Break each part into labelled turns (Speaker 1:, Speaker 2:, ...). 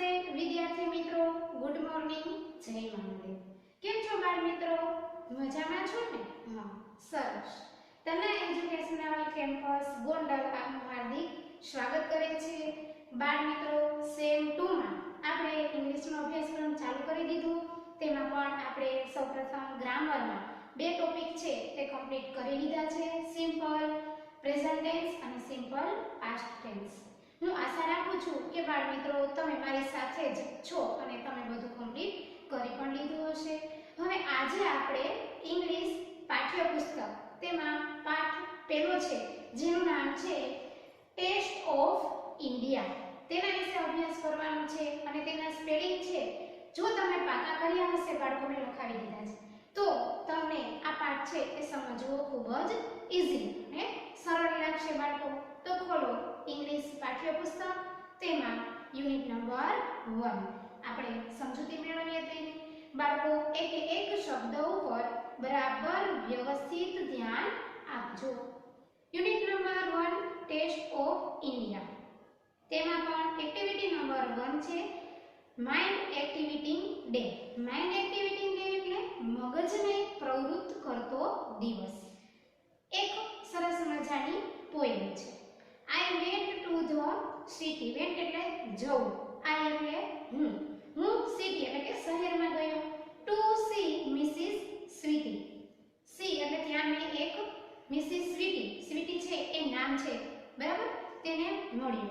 Speaker 1: નમસ્તે વિદ્યાર્થી મિત્રો, ગુડ મોર્નિંગ, જય માંગલે. કેમ છો બાળ મિત્રો? મજામાં છો ને? હા, સરસ. તના એજ્યુકેશનલ કેમ્પસ ગોંડલ આપનું હાર્દિક સ્વાગત કરે છે. બાળ મિત્રો, સેમ 2 માં આપણે ઇંગ્લિશનો અભ્યાસક્રમ ચાલુ કરી દીધો. તેમાં પણ આપણે સૌપ્રથમ ગ્રામરમાં બે ટોપિક છે તે કમ્પ્લીટ કરી લીધા છે, સિમ્પલ પ્રેઝન્ટ ટેન્સ અને સિમ્પલ પાસ્ટ ટેન્સ. હું આશા રાખું છું કે બાળ મિત્રો તમે મારી સાથે જ છો અને તમે બધું કમ્પ્લીટ કરી પણ લીધું હશે. હવે આજે આપણે ઇંગ્લિશ પાઠ્યપુસ્તક તેમાં પાઠ પહેલો છે જેનું નામ છે ટેસ્ટ ઓફ ઇન્ડિયા, તેના વિશે અભ્યાસ કરવાનો છે અને તેના સ્પેલિંગ છે જો તમે પાકા કર્યા હશે, બાળકોને લખાવી દીધા છે, તો તમને આ પાઠ છે એ સમજવો ખૂબ જ ઈઝી અને સરળ લાગશે બાળકો. તો ખોલો ઇંગ્લિશ પાઠ્યપુસ્તક, તેમાં યુનિટ નંબર 1 આપણે સમજૂતી મેળવીએ તેની. બાળકો એક એક શબ્દ ઉપર બરાબર વ્યવસ્થિત ધ્યાન આપજો. Unit number 1 taste of India, તેમાં પણ એક્ટિવિટી નંબર 1 છે mind activity day. Mind activity day એટલે મગજને પ્રવૃત્ત કરતો દિવસ. એક સરસ મજાની પોએમ છે. I went to the city. went એટલે જવું, I એટલે હું city એટલે કે શહેરમાં ગયો. To see Mrs. Sweetie. See એટલે ત્યાં મેં એક Mrs. Sweetie છે એ નામ છે, બરાબર, તેને મળ્યો.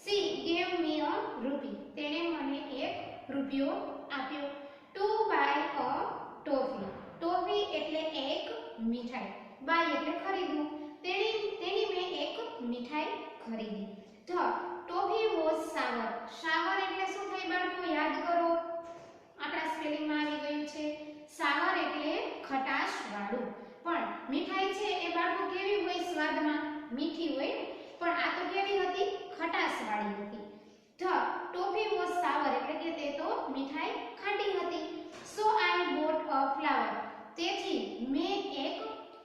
Speaker 1: She gave me a rupee. તેણે મને એક રૂપિયો આપ્યો. To buy a toffee. toffee એટલે એક મીઠાઈ, buy એટલે ખરીદવું, તેની મેં એક મીઠાઈ ખરીદી. The toffee was sour. sour એટલે શું થાય બાળકો? યાદ કરો, આપણા સ્પેલિંગમાં આવી ગયું છે. sour એટલે ખટાશ વાળું. પણ મીઠાઈ છે એ બાળકો કેવી હોય? સ્વાદમાં મીઠી હોય, પણ આ તો કેવી હતી? ખટાશ વાળી હતી. The toffee was sour એટલે કે તે તો મીઠાઈ ખાટી હતી. So I bought a flower. તેથી મેં એક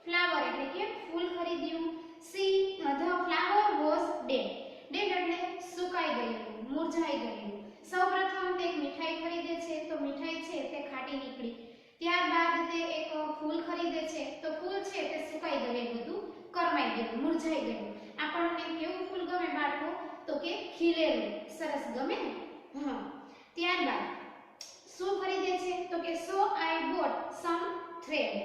Speaker 1: ફ્લાવર એટલે કે ફૂલ ખરીદ્યું. The flower was dead. dead એટલે સુકાઈ ગયેલું, મુરઝાઈ ગયેલું. સૌપ્રથમ તે એક મીઠાઈ ખરીદે છે તો મીઠાઈ છે તે ખાટી નીકળી. ત્યારબાદ તે એક ફૂલ ખરીદે છે તો ફૂલ છે તે સુકાઈ ગયેલું હતું, કરમાઈ ગયેલું, મુરઝાઈ ગયેલું. આપણને કેવું ફૂલ ગમે બાળકો? તો કે ખીલેલું, સરસ ગમે ને? હા. ત્યારબાદ શું ખરીદે છે? તો કે so I bought some thread.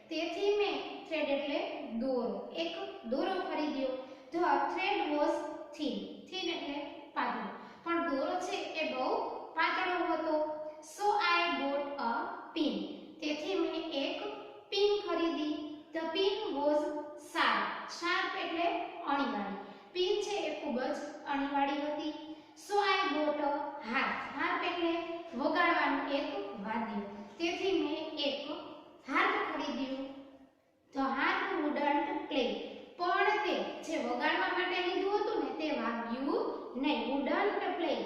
Speaker 1: તેથી મેં થ્રેડ એટલે દોરો, એક દોરો ખરીદ્યો. The thread was thin. thin એટલે પાતળો, પણ દોરો છે એ બહુ પાતળો હતો. So I bought a pin. તેથી મેં એક પિન ખરીદી. The pin was sharp. sharp એટલે અણીવાળી. પિન છે એ ખૂબ જ અણીવાળી હતી. So I bought a harp. harp એટલે વગાડવાનું એક વાદ્ય. તેથી મેં એક હાર્પ ખરીદ્યું. The harp wouldn't play. પણ તે જે વગાડવા માટે લીધું હતું ને તે વાગ્યું નહીં. wouldn't play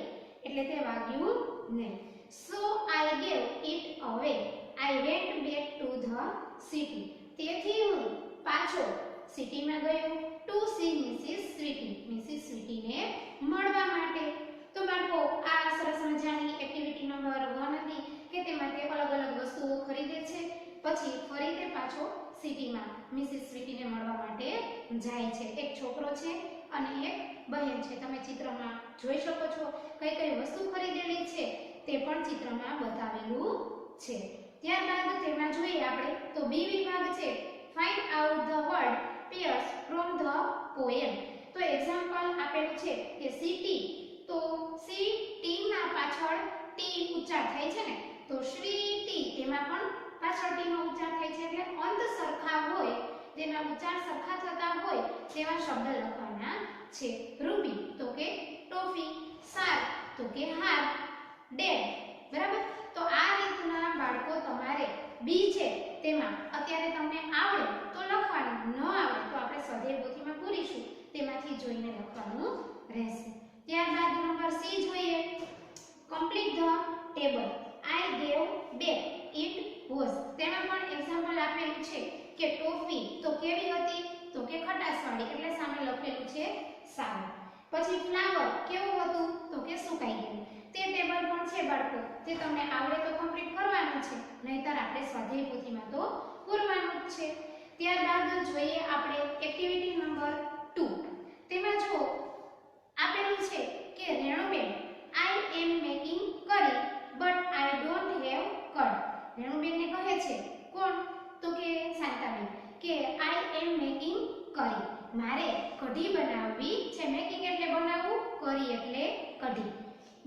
Speaker 1: એટલે તે વાગ્યું નહીં. So I gave it away. I went back to the city. તેથી હું પાછો સિટીમાં ગયો. To see Mrs. Sweetie. Mrs. Sweetie ને મળવા માટે. તો બાળકો આ સરસ મજાની એક્ટિવિટી નંબર 1 હતી કે તેમાં તે અલગ અલગ વસ્તુઓ ખરીદે છે, પછી ફરી તે પાછો સિટીમાં મિસિસ સ્વીટીને મળવા માટે જાય છે. એક છોકરો છે અને એક બહેન છે. તમે ચિત્રમાં જોઈ શકો છો કઈ કઈ વસ્તુ ખરીદેલી છે તે પણ ચિત્રમાં બતાવેલું છે. ત્યારબાદ તેમાં જોઈએ આપણે તો બી વિભાગ છે find out the word payers from the poem. તો એક્ઝામ્પલ આપેલું છે કે સિટી, તો સી ટી ના પાછળ ટી ઉચ્ચાર થાય છે ને, તો શ્રી ટી તેમાં પણ પાછળ ટી નો ઉચ્ચાર થાય છે એટલે અંત સરખા હોય, તેના ઉચ્ચાર સરખા થતા હોય તેવા શબ્દ લખવાના છે. રૂપી તો કે ટોફી, સાર તો કે હાર, ડેડ, બરાબર. તો આ રીતના બાળકો તમારે બી છે તેમાં અત્યારે તમને આવડે તો લખવાનું, ન આવડે તો આપણે સ્વાધ્યાય પોથીમાં પૂરીશું તેમાંથી જોઈને લખવાનું રહેશે. ત્યારબાદ નંબર સી જોઈએ, complete the table. I gave back it was. તેમાં પણ એક્ઝામ્પલ આપેલું છે કે ટોફી તો કેવી હતી? તો કે ખટાશવાળી એટલે સામે લખેલું છે સારું. પછી ફ્લાવર કેવું હતું? તો કે સુકાઈ ગયું. તે ટેબલ પણ છે બાળકો, જે તમને આવડે તો કમ્પ્લીટ કરવાનું છે, નહીતર આપણે સ્વાધ્યાય પોથીમાં તો પૂરવાનું જ છે. ત્યારબાદ જોઈએ આપણે એક્ટિવિટી નંબર 2. તેમાં જો આપેલું છે કે રેણુબેન આઈ એમ મેકિંગ કરી બટ આઈ ડોન્ટ હેવ કડ. રેણુબેનને કહે છે, કોણ? તો કે શાંતાબેન, કે આઈ એમ મેકિંગ કરી, મારે કઢી બનાવવી છે. મેકિંગ એટલે બનાવવું, કરી એટલે કઢી.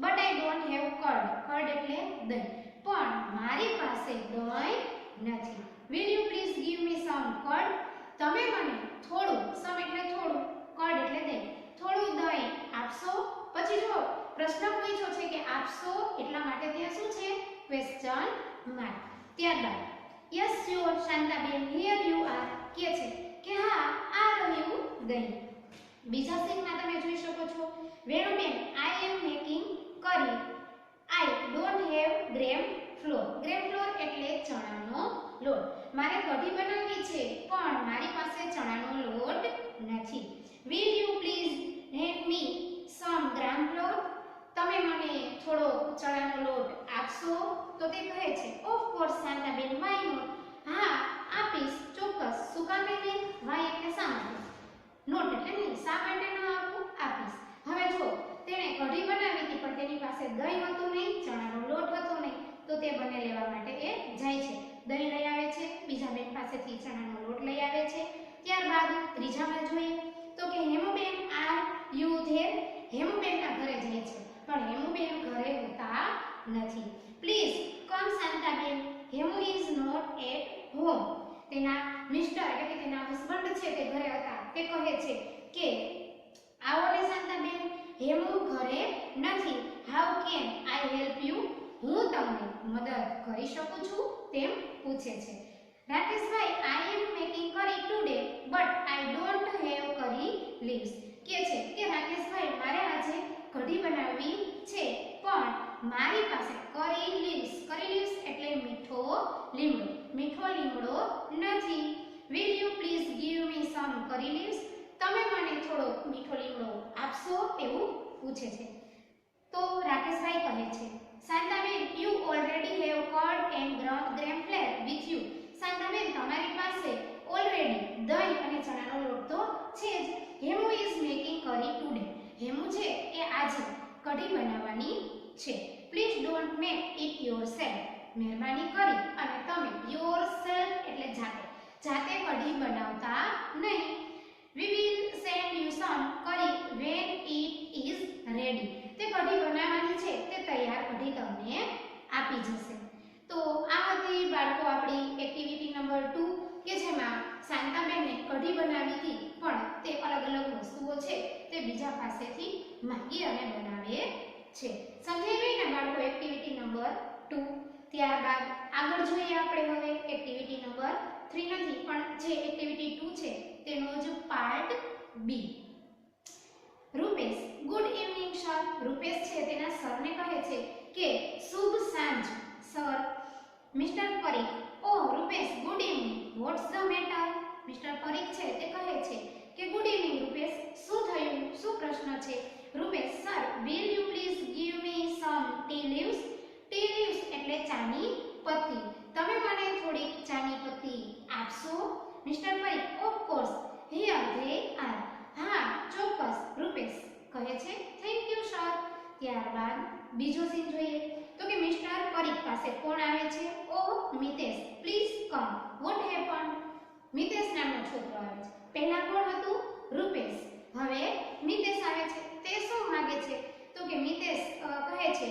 Speaker 1: But I don't have curd, curd એટલે દહીં, પણ મારી પાસે દહીં નથી. Will you please give me some curd, તમે મને થોડું, સમ એટલે થોડું, કડ એટલે દહીં, થોડું દહીં આપશો. પછી જો પ્રશ્ન પૂછ્યો છે કે આપશો, એટલા માટે ત્યાં શું છે? Question mark. ત્યારબાદ yes sure Shantaben here you are કે છે કે હા આ રહ્યું દહીં. બીજા સીનમાં તમે જોઈ શકો છો, વેણુબેન આઈ એમ મેકિંગ કરી, આઈ don't have gram floor. Gram floor એટલે ચણાનો લોટ. મારે કઢી બનાવવી છે પણ મારી પાસે ચણાનો લોટ નથી. Will you please hand me some gram flour, તમે મને થોડો ચણાનો લોટ આપશો. તો તે કહે છે of course Shantaben, why not, હા આપીશ ચોક્કસ. શું કામ નહીં? વાય એટલે શા માટે, નોટ એટલે નહીં, શા માટે ન આપું, આપીશ. હવે જો તેણે કઢી બનાવી હતી પણ તેની પાસે દહીં હતું નહીં, ચણાનો લોટ હતો નહીં, તો તે બંને લેવા માટે એ જાય છે. દહીં લઈ આવે છે, બીજા બેન પાસેથી ચણાનો લોટ લઈ આવે છે. ત્યારબાદ ત્રીજામાં જોઈએ તો કે હેમુબેન આર યુ ધેર. હેમુબેનના ઘરે જાય છે પણ હેમુબેન ઘરે હોતા નથી. Please come Shantaben, Hemu is not at home. તેના મિસ્ટર એટલે કે તેના હસબન્ડ છે તે ઘરે હતા. તે કહે છે કે આવો ને શાંતાબેન, હેમુ ઘરે નથી. How can I help you, હું તમને મદદ કરી શકું છું તેમ પૂછે છે. રાકેશભાઈ આઈ એમ મેકિંગ કરી today but I don't have કરી લીવ્સ. કે છે કે રાકેશભાઈ મારે આજે કઢી બનાવવી છે પણ મારી પાસે કરી લીવ્સ, કરી લીવ્સ એટલે મીઠો લીમડો, મીઠો લીમડો નથી. Will you please give me some curry leaves, તમે મને થોડો મીઠો લીમડો આપશો એવું પૂછે છે. તો રાકેશભાઈ કહે છે Shantaben you already have curd and gram flour with you. Shantaben તમારી પાસે ઓલરેડી દહીં અને ચણાનો લોટ તો છે જ. હેમુ ઇઝ મેકિંગ કરી ટુડે, હેમુ છે એ આજે કઢી બનાવવાની છે. Please don't make it yourself, મહેરબાની કરી અને તમે યોરસેલ્ફ એટલે જાતે, જાતે કઢી બનાવતા નહીં. We will send you some કરી વેન ઇટ ઇઝ રેડી. તે કઢી બનાવવાની છે, તે તૈયાર કઢી તમને આપી જશે. તો આ હતી બાળકો આપણી એક્ટિવિટી નંબર 2 કે જેમાં શાંતાબેનને કઢી બનાવી હતી પણ તે અલગ અલગ વસ્તુઓ છે તે બીજા પાસેથી માંગી અને બનાવે છે. સમજાઈ ગઈ ને બાળકો એક્ટિવિટી નંબર 2? ત્યારબાદ આગળ જોઈએ આપણે હવે એક્ટિવિટી નંબર 3 નથી પણ જે એક્ટિવિટી 2 છે તેનો જ part B. Rupesh good evening sir. Rupesh છે તેના સરને કહે છે કે શુભ સાંજ sir. Mister Parikh oh Rupesh good evening, what's the matter. Mister Parikh છે તે કહે છે કે ગુડ ઇવનિંગ રૂપેશ, શું થયું, શું પ્રશ્ન છે? Rupesh sir will you please give me some tea leaves. Tea leaves એટલે ચાની પત્તી, તમે મને થોડી ચાની પત્તી આપશો? Mister Parikh of course here they are. હા ચોક્કસ રૂપેશ કહે છે થેન્ક યુ સર. ત્યારબાદ બીજો સીન જોઈએ તો કે મિસ્ટર પરીખ પાસે કોણ આવે છે? Oh Mitesh, please come. What happen? Mitesh નામનો છોકરો આવે છે. પહેલા કોણ હતું? રૂપેશ. હવે મિતેશ આવે છે. તે શું માંગે છે? તો કે મિતેશ કહે છે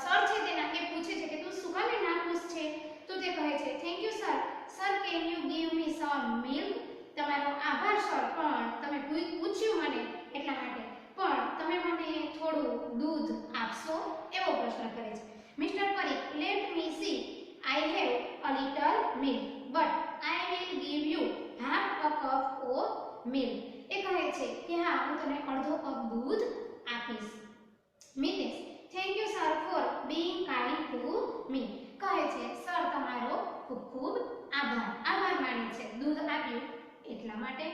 Speaker 1: સર છે તેના એ પૂછે છે કે તું શું કામ નાખુશ છે? તો તે કહે છે thank you sir. Sir can you give me some milk. તમારો આભાર સર, પણ તમે પૂછ્યું મને એટલા માટે, પણ તમે મને થોડું દૂધ આપશો એવો પ્રશ્ન કરે છે. Mister Parikh let me see I have a little milk but I will give you half a cup of milk. એ કહે છે કે હા હું તને અડધો કપ દૂધ આપીશ. Mitesh thank you sir for being kind to me. કહે છે સર તમારો ખૂબ ખૂબ આભાર, આભાર માને છે દૂધ આપ્યું એટલા માટે.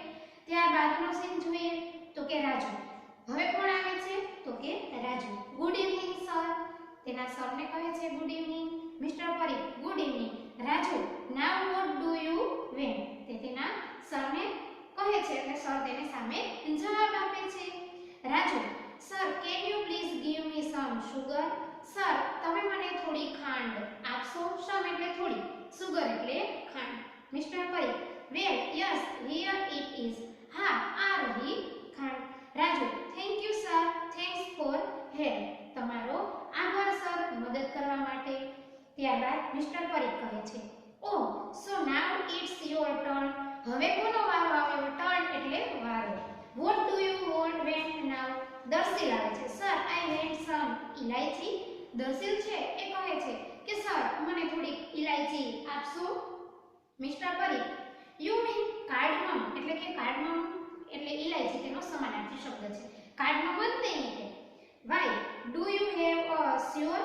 Speaker 1: ત્યારબાદનો સીન જોઈએ તો કે રાજુ. હવે કોણ આવે છે? તો કે Raju. Good evening sir. Sir. તેના સરને કહે છે good evening. Mister Parikh good evening. Raju now vote do you van. તે તેના સરને કહે છે એટલે સર તેને સામે જવાબ આપે છે. Raju sir can you please give me some sugar. Sir તમે મને થોડી ખાંડ આપશો. સમ એટલે થોડી, સુગર એટલે ખાંડ. Mister Parikh well yes here it is. હા આ રહી ખાંડ. Raju thank you sir. Thanks for help. તમારો આભાર સર મદદ કરવા માટે. ત્યારબાદ મિસ્ટર પરીખ કહે છે oh so now it's your turn. હવે કોનો વારો આવ્યો? ટર્ન એટલે વારો. What do you want went now. Darshil આવે છે સર આઈ વેન્ટ સમ ઇલાયચી. દર્શિલ છે એ કહે છે કે સર મને થોડી ઇલાયચી આપશો. મિસ્ટર પરીખ યુ મીન કાર્ડમમ એટલે કે કાર્ડમમ એટલે ઇલાયચી તેનો સમાનાર્થી શબ્દ છે. કાર્ડમમ જ નહીં કે why do you have a sure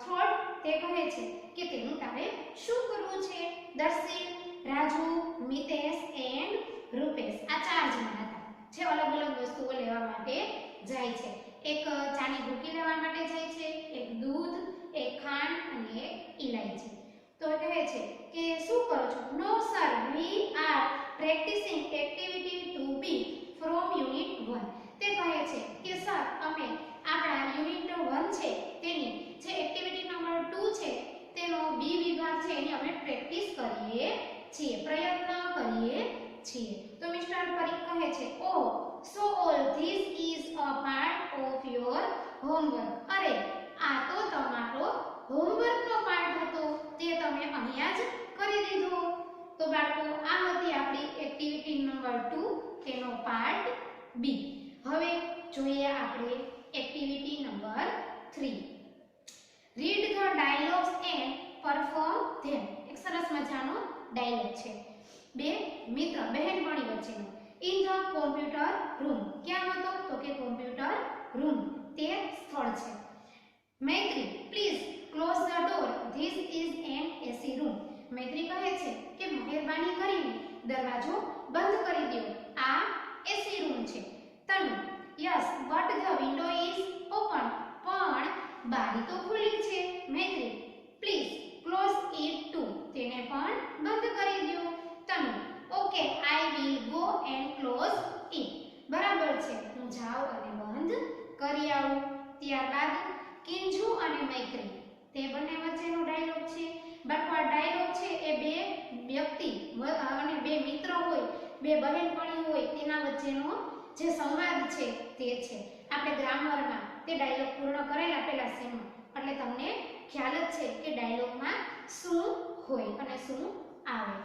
Speaker 1: thought. તે કહે છે કે તેનું તારે શું કરવું છે. દર્શિલ રાજુ મિતેશ એન્ડ રૂપેશ આ ચાર જણા હતા જે અલગ અલગ વસ્તુઓ લેવા માટે જાય છે. એક ચાની ભૂકી લેવા માટે જાય છે, એક દૂધ, એક ખાંડ અને એક ઇલાયચી. તો કહે છે કે શું કરો છો? No sir we are practising activity two B from unit 1. તે કહે છે કે સર અમે આપણા યુનિટ 1 છે તેની જે એક્ટિવિટી નંબર 2 છે તેનો બી વિભાગ છે એની અમે પ્રેક્ટિસ કરીએ છીએ, પ્રયત્ન કરીએ છીએ. તો મિસ્ટર પરીખ કહે છે oh so all this is a part of your homework. અરે આ તો તમારો હોમવર્કનો પાર્ટ હતો, તે તમે અહીંયા જ કરી દીધો. તો બાળકો આ હતી આપણી એક્ટિવિટી નંબર 2 તેનો પાર્ટ બી. હવે જોઈએ આપણે activity number 3. Read the dialogues and perform them. એક સરસ મજાનો ડાયલોગ છે. બે મિત્ર બહેનપણી વચ્ચેનો. In the computer room. ક્યાં હતો? તો કે કોમ્પ્યુટર રૂમ તે સ્થળ છે. Maitri please close the door this is an AC room. Maitri કહે છે કે મહેરબાની કરીને દરવાજો બંધ કરી દો, આ એસી રૂમ છે. Tanu yes but the window is open. પણ બારી તો ખુલ્લી છે. Maitri please close it too. તેને પણ બંધ કરી દો. Tanu okay I will go and close it. બરાબર છે હું જાઉં અને બંધ કરી આવું. ત્યારબાદ કિંજુ અને મૈત્રી તે બંને વચ્ચેનો ડાયલોગ છે. બાળકો આ ડાયલોગ છે એ બે વ્યક્તિ અને બે મિત્ર હોય, બે બહેનપણી હોય તેના વચ્ચેનો જે સંવાદ છે તે છે. આપણે ગ્રામરમાં તે ડાયલોગ પૂર્ણ કરેલા પેલા સેમમાં એટલે તમને ખ્યાલ જ છે કે ડાયલોગમાં શું હોય અને શું આવે.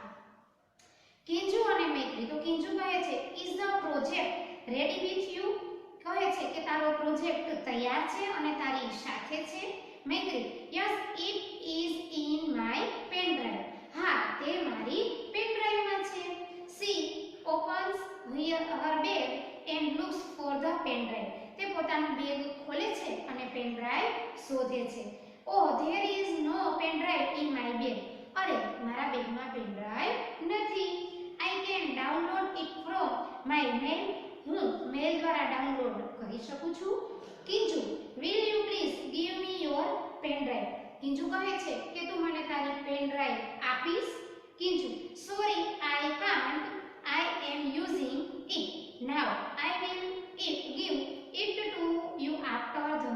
Speaker 1: કિંજુ અને મૈત્રી. તો કિંજુ કહે છે is the project ready with you. કહે છે કે તારો પ્રોજેક્ટ તૈયાર છે અને તારી સાથે છે. Maitri yes it is in my pen drive. હા તે મારી પેન ડ્રાઈવમાં છે. She opens her bag and looks for the pen drive. તે પોતાનું બેગ ખોલે છે અને પેન ડ્રાઈવ શોધે છે. Oh there is no pen drive in my bag. અરે મારા બેગમાં પેન ડ્રાઈવ નથી. I can download it from my mail. હું મેલ દ્વારા ડાઉનલોડ કરી શકું છું. Kinju will you please give me your pen drive. Kinju કહે છે કે તું મને તારી પેન ડ્રાઈવ આપીશ. Kinju sorry I can't. I am using it now. I will give it to you after the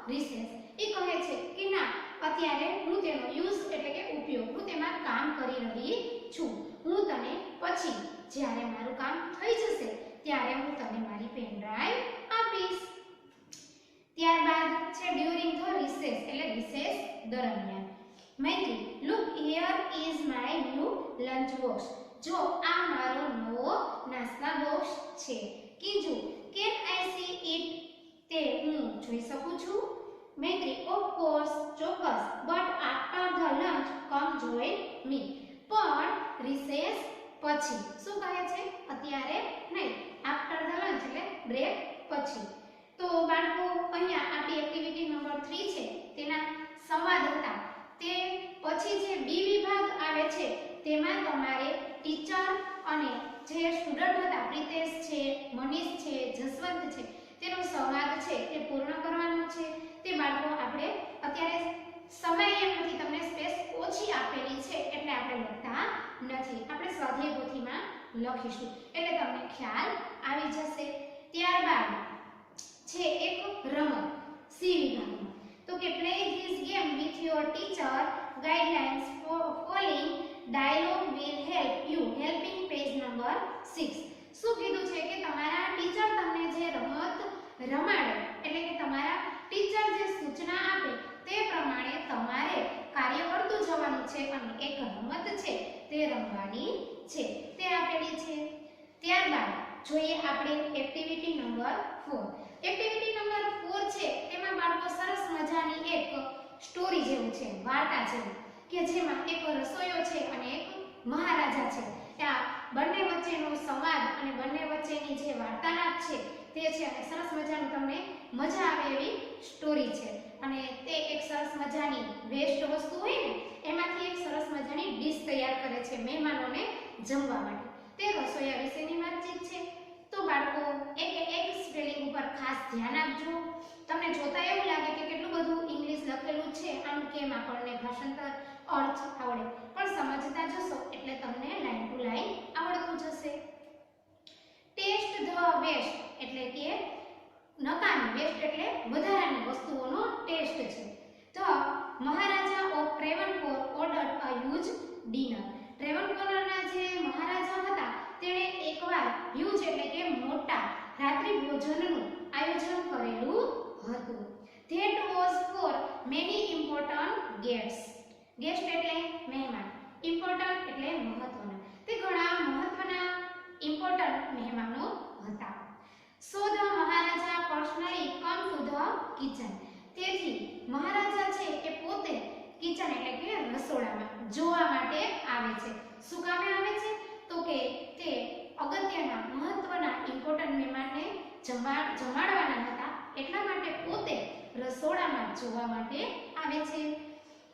Speaker 1: recess. એ કહે છે કે ના અત્યારે હું તેનો યુઝ એટલે કે ઉપયોગ હું તેમાં કામ કરી રહી છું. હું તને પછી જ્યારે મારું કામ થઈ જશે ત્યારે હું તને મારી પેન ડ્રાઈવ આપીશ. ત્યારબાદ છે ડ્યુરિંગ ધ રિસેસ એટલે રિસેસ દરમિયાન. Maitri look here is my new lunch box. જો આ મારો નવો નાસ્તા બોક્સ છે. Kinju can I see it. તે હું જોઈ શકું છું. મૈત્રી ઓફ કોર્સ ચોક્કસ but after the lunch come join me. પણ રિસેસ પછી. શું કહે છે? અત્યારે નહીં, આફ્ટર ધ લંચ એટલે બ્રેક પછી. તો બાળકો અહીંયા આપણી એક્ટિવિટી નંબર 3 છે તેના સંવાદ હતા. તે પછી જે બી વિભાગ આવે છે તેમાં તમારે ટીચર અને જે સ્ટુડન્ટ હતા પ્રિતેશ છે, મનીષ છે, જસવંત છે તેનો સંવાદ છે તે પૂર્ણ કરવાનો છે. તે બાળકો આપણે અત્યારે સમય એમ નથી, તમને સ્પેસ ઓછી આપેલી છે એટલે આપણે લખતા નથી, આપણે સ્વાધ્યાય પોથીમાં લખીશું એટલે તમને ખ્યાલ આવી જશે. ત્યારબાદ છે એક રમત સી વિભાગમાં, તો કે play this game with your teacher guidelines following dialogue will help you. Helping page number 6. શું કીધું છે કે તમારા ટીચર તમને જે રમત રમાડે એટલે કે તમારા ટીચર જે સૂચના આપે તે પ્રમાણે તમારે કાર્ય કરતું જવાનું છે અને એક રમત છે તે રમવાની છે તે આપેલી છે. ત્યારબાદ જોઈએ આપણે એક્ટિવિટી નંબર 4. એક્ટિવિટી નંબર 4 છે તેમાં બાળકો સરસ મજાની એક સ્ટોરી જેવું છે, વાર્તા જેવું, કે જેમાં એક રસોઈયો છે અને એક મહારાજા છે. આ બંને વચ્ચેનો સંવાદ અને બંને વચ્ચેની જે વાર્તાલાપ છે તે છે અને સરસ મજાનું તમને મજા આવે એવી સ્ટોરી છે. અને તે એક સરસ મજાની વેસ્ટ વસ્તુ હોય ને એમાંથી એક સરસ મજાની ડીશ તૈયાર કરે છે મહેમાનોને જમવા માટે. તે રસોઈયા વિશેની વાતચીત છે. તો બાળકો એક સ્પેલિંગ ઉપર ખાસ ધ્યાન આપજો. તમને જોતા એવું લાગે કે કેટલું બધું ઇંગ્લિશ લખેલું છે, આનું કેમ આપણને ભાષાંતર અર્થ આવડે, પણ સમજતા જશો એટલે તમને લાઈન ટુ લાઈન આવડતું જશે. ટેસ્ટ ધ વેસ્ટ એટલે કે નકામી, વેસ્ટ એટલે વધારાની વસ્તુઓનો ટેસ્ટ છે. The maharaja of Travancore ordered a huge dinner. ટ્રેવનકોરના જે મહારાજા હતા તેણે એકવાર હ્યુજ એટલે કે મોટા રાત્રિ ભોજનનું આયોજન કરેલું હતું. That was for many important guests. Guest એટલે મહેમાન, ઇમ્પોર્ટન્ટ એટલે મહત્વના. તે ઘણા મહત્વના ઇમ્પોર્ટન્ટ મહેમાનો હતા. So the maharaja personally come to the kitchen. તેથી મહારાજા છે એ પોતે કિચન એટલે કે રસોડામાં જોવા માટે આવે છે. શું કામે આવે છે? તો કે તે અગત્યના મહત્વના ઇમ્પોર્ટન્ટ મહેમાનને જમાડવાના હતા એટલા માટે પોતે રસોડામાં જોવા માટે આવે છે.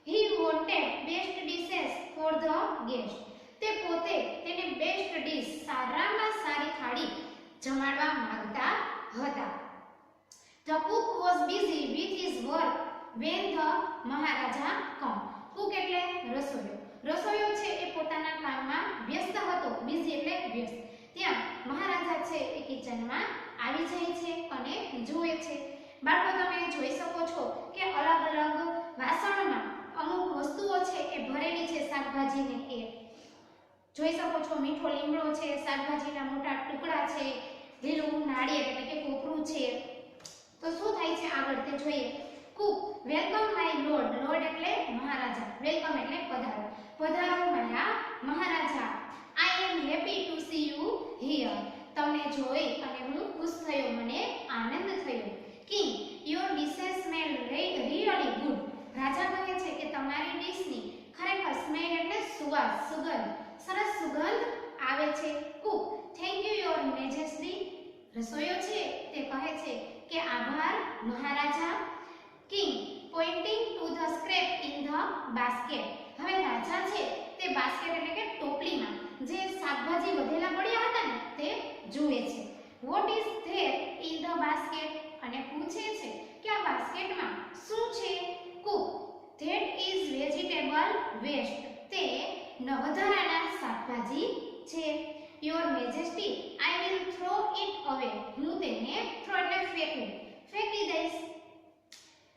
Speaker 1: He wanted best dishes for the guest. તે પોતે તેને બેસ્ટ ડીશ, સારામાં સારી થાળી જમાડવા માંગતા હતા. The cook was busy with his work when the Maharaja come. cook એટલે રસોઈયો. રસોઈયો છે એ પોતાના કામમાં વ્યસ્ત હતો, busy એટલે વ્યસ્ત. ત્યાં મહારાજા છે એ કિચનમાં આવી જાય છે અને જુએ છે. બાળકો તમે જોઈ શકો છો કે અલગ અલગ વાસણમાં અમુક વસ્તુઓ છે એ ભરેલી છે શાકભાજીને. એ જોઈ શકો છો મીઠો લીમડો છે, શાકભાજીના મોટા ટુકડા છે, લીલું નાળિયેર એટલે કે કોપરું છે. તો શું થાય છે આગળ તે જોઈએ. Cook welcome my lord. Lord એટલે મહારાજા, વેલકમ એટલે પધારો. પધારો મારા maharaja. I am happy to see you here. તમને જોઈ અને હું ખુશ થયો, મને આનંદ થયો. King your dishes smell really good. રાજા કહે છે કે તમારી ડીશની ખરેખર સ્મેલ એટલે સુવાસ, સુગંધ, સરસ સુગંધ આવે છે. Cook thank you your majesty. રસોઈયો છે તે કહે છે કે આભાર maharaja. King pointing to the scrap in the basket. હવે રાજા છે તે બાસ્કેટ એટલે કે ટોપલીમાં જે શાકભાજી વધેલા પડ્યા હતા ને તે જુએ છે. What is there in the basket. અને પૂછે છે કે આ બાસ્કેટમાં શું છે. Cook that is vegetable waste. તે વધારાના શાકભાજી છે. Your majesty I will throw it away. હું તેને થ્રો એટલે ફેંકું, ફેંકી દઈશ.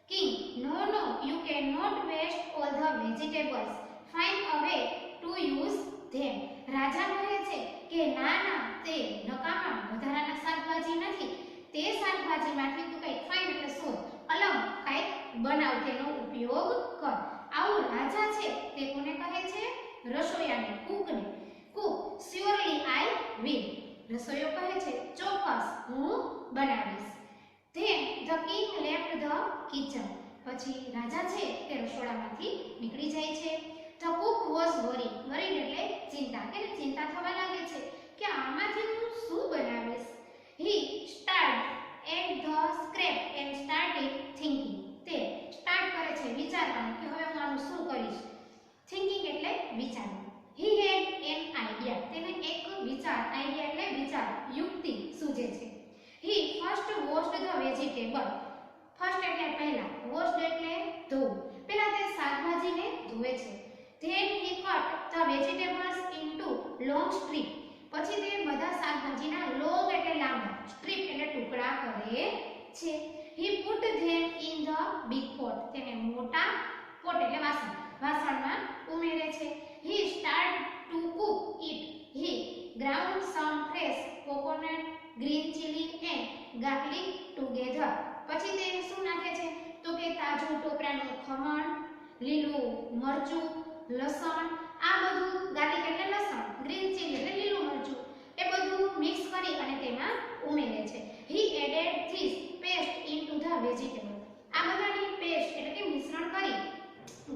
Speaker 1: King no no you can not waste all the vegetables. Find a way to use them. રાજા કહે છે કે ના ના, તે નકામા વધારાના શાકભાજી નથી. તે શાકભાજીમાંથી તું કંઈક ફાઇન્ડ એટલે શોધ, અલગ કંઈક બનાવ, તેનો ઉપયોગ કર. આવું રાજા છે તે કોને કહે છે? રસોઈયાને, કુકને. Cook surely I will. રસોઈયો કહે છે ચોક્કસ હું બનાવીશ. Then the king left the kitchen. પછી રાજા છે તે રસોડામાંથી નીકળી જાય છે. The cook was worried. Worried એટલે ચિંતા, કે ચિંતા થવા લાગે છે કે આમાંથી હું શું બનાવીશ. He start at the scrap and started thinking. તે સ્ટાર્ટ કરે છે વિચારવાનું કે હવે હું આનું શું કરીશ. થિંકિંગ એટલે વિચારવું. He had an idea. તેને એક વિચાર, આઈડિયા એટલે વિચાર, યુક્તિ સૂજે છે. He first washed the vegetable. First એટલે પહેલા વોશ્ડ એટલે ધોવું. પહેલા તે શાકભાજીને ધોવે છે. Then he cut the vegetables into long strip. પછી તે બધા શાકભાજીના લોંગ એટલે લાંબા, સ્ટ્રીપ એટલે ટુકડા કરે છે. He put them in the big pot. તેને મોટા પોટ એટલે વાસણમાં ઉમેરે છે. He start to cook it. He ground some fresh coconut, green chilli and garlic together. પછી તે શું નાખે છે તો કે તાજું ટોપરાનું ખમણ, લીલું મરચું, લસણ, આ બધું ગાર્લિક એટલે લસણ, ગ્રીન ચીલી એટલે લીલું મરચું, એ બધું મિક્સ કરી અને તેમાં ઉમેરે છે. He added this paste into the vegetable. આ બધાની પેસ્ટ એટલે કે મિશ્રણ કરી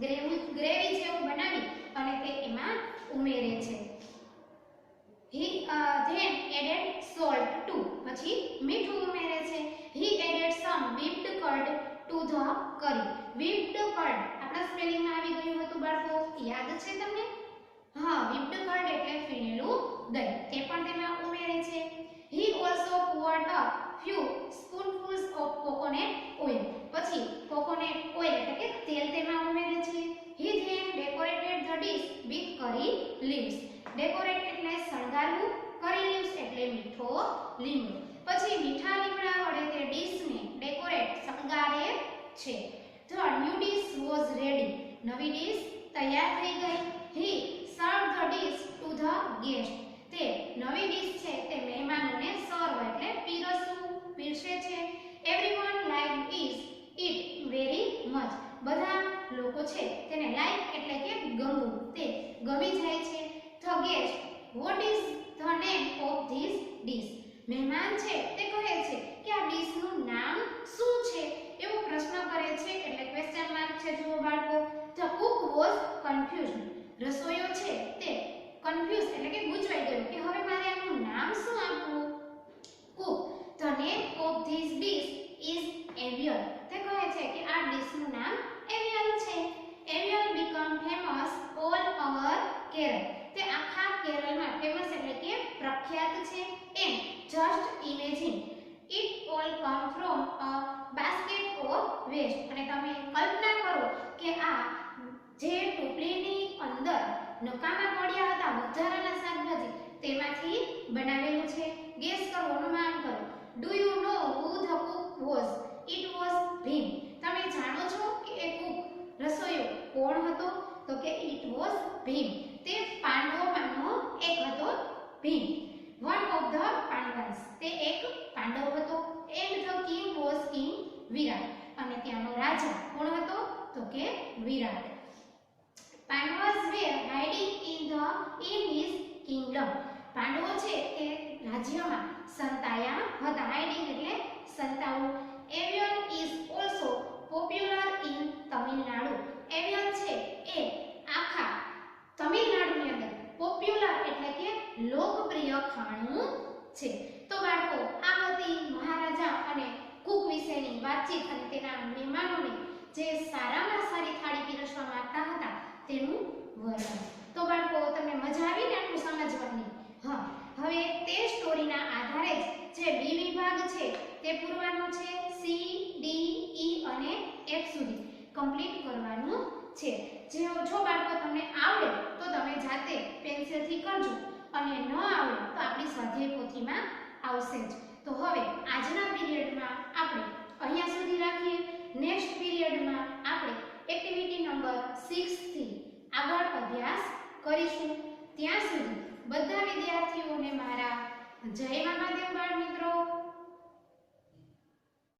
Speaker 1: ગ્રેવી જેવું બનાવી અને તે એમાં ઉમેરે છે. He then added salt too. પછી મીઠું ઉમેરે છે. He added some whipped curd to the curry. whipped curd આપણા સ્પેલિંગમાં આવી ગયું હતું બાળકો, યાદ છે તમને? હા, whipped curd એટલે ફીણેલું દહીં, તે પણ તેમાં ઉમેરે છે. He also poured a few spoonfuls of coconut oil. પછી કોકોનટ ઓઇલ એટલે કે તેલ તેમાં ઉમેરે છે. He then decorated the dish with curry leaves. Decorate એટલે શણગારવું, કરી લીવ્સ એટલે મીઠો લીમડો. પછી મીઠા લીમડા વડે તે ડીશને ડેકોરેટ શણગારે છે. The new dish was ready. નવી ડીશ તૈયાર થઈ ગઈ. He serve the dish to the guest. તે નવી ડીશ છે તે મહેમાનોને સર્વ એટલે પીરસે છે. Everyone like it very much. બધા લોકો છે તેને લાઈક એટલે કે ગમવું, તે ગમી જાય છે. The guest what is the name of this dish. મહેમાન છે તે કહે છે કે આ ડીશનું નામ શું છે, એવો પ્રશ્ન કરે છે એટલે ક્વેશ્ચન માર્ક છે. જુઓ બાળકો, ધ કુક વોઝ કન્ફ્યુઝડ. રસોઈયો છે તે કન્ફ્યુઝ એટલે કે ગૂંચવાઈ ગયો કે હવે મારે આનું નામ શું આપવું. Cook the name of this dish is aviyal. તે કહે છે કે આ ડીશનું નામ એવિયલ છે. Aviyal become famous all over Kerala. તે આખા કેરળમાં ફેમસ એટલે કે પ્રખ્યાત છે. And just imagine it all come from a basket of waste. અને તમે કલ્પના કરો કે આ જે ટોપલીની અંદર નકામા પડ્યા હતા વધારાના શાકભાજી તેમાંથી બનાવેલું છે. ગેસ કરો, અનુમાન કરો. Do you know who the cook was? It was Bhim. તમે જાણો છો કે એ કુક રસોઈયો કોણ હતો? તો કે ઇટ વોઝ ભીમ. તે પાંડવોમાંનો એક હતો Bhim. One of the Pandavas. તે એક પાંડવ હતો. And the king was king Virat. અને ત્યાંનો રાજા કોણ હતો? તો કે Virat. Pandavas were hiding in his kingdom. પાંડવો છે તે રાજ્યમાં સંતાયા હતા. હાઇડિંગ એટલે સંતાવું. Avial is also popular in Tamil Nadu. Avial છે એ આખા તમિલનાડુની અંદર પોપ્યુલર એટલે કે લોકપ્રિય ખાણું છે. તો બાળકો, આ હતી મહારાજા અને કુક વિશેની વાતચીત અને તેના મહેમાનોને જે સારામાં સારી થાળી પીરસવા માંગતા હતા તેનું વર્ણન. તો બાળકો, તમને મજા આવી ને આટલું સમજવાની? હા, હવે તે સ્ટોરીના આધારે જ જે બી વિભાગ છે તે પૂરવાનો છે. સી, ડી, ઈ અને એફ સુધી કમ્પ્લીટ કરવાનું છે. જો બાળકો તમને આવડે તો તમે જાતે પેન્સિલથી કરજો, અને ન આવડે તો આપણી સ્વાધ્યાય પોથીમાં આવશે જ. તો હવે આજના પીરિયડમાં આપણે અહીંયા સુધી રાખીએ. નેક્સ્ટ પીરિયડમાં આપણે એક્ટિવિટી નંબર 6 થી આગળ અભ્યાસ કરીશું. ત્યાં સુધી બધા વિદ્યાર્થીઓને મારા જય મહાદેવ બાળ મિત્રો.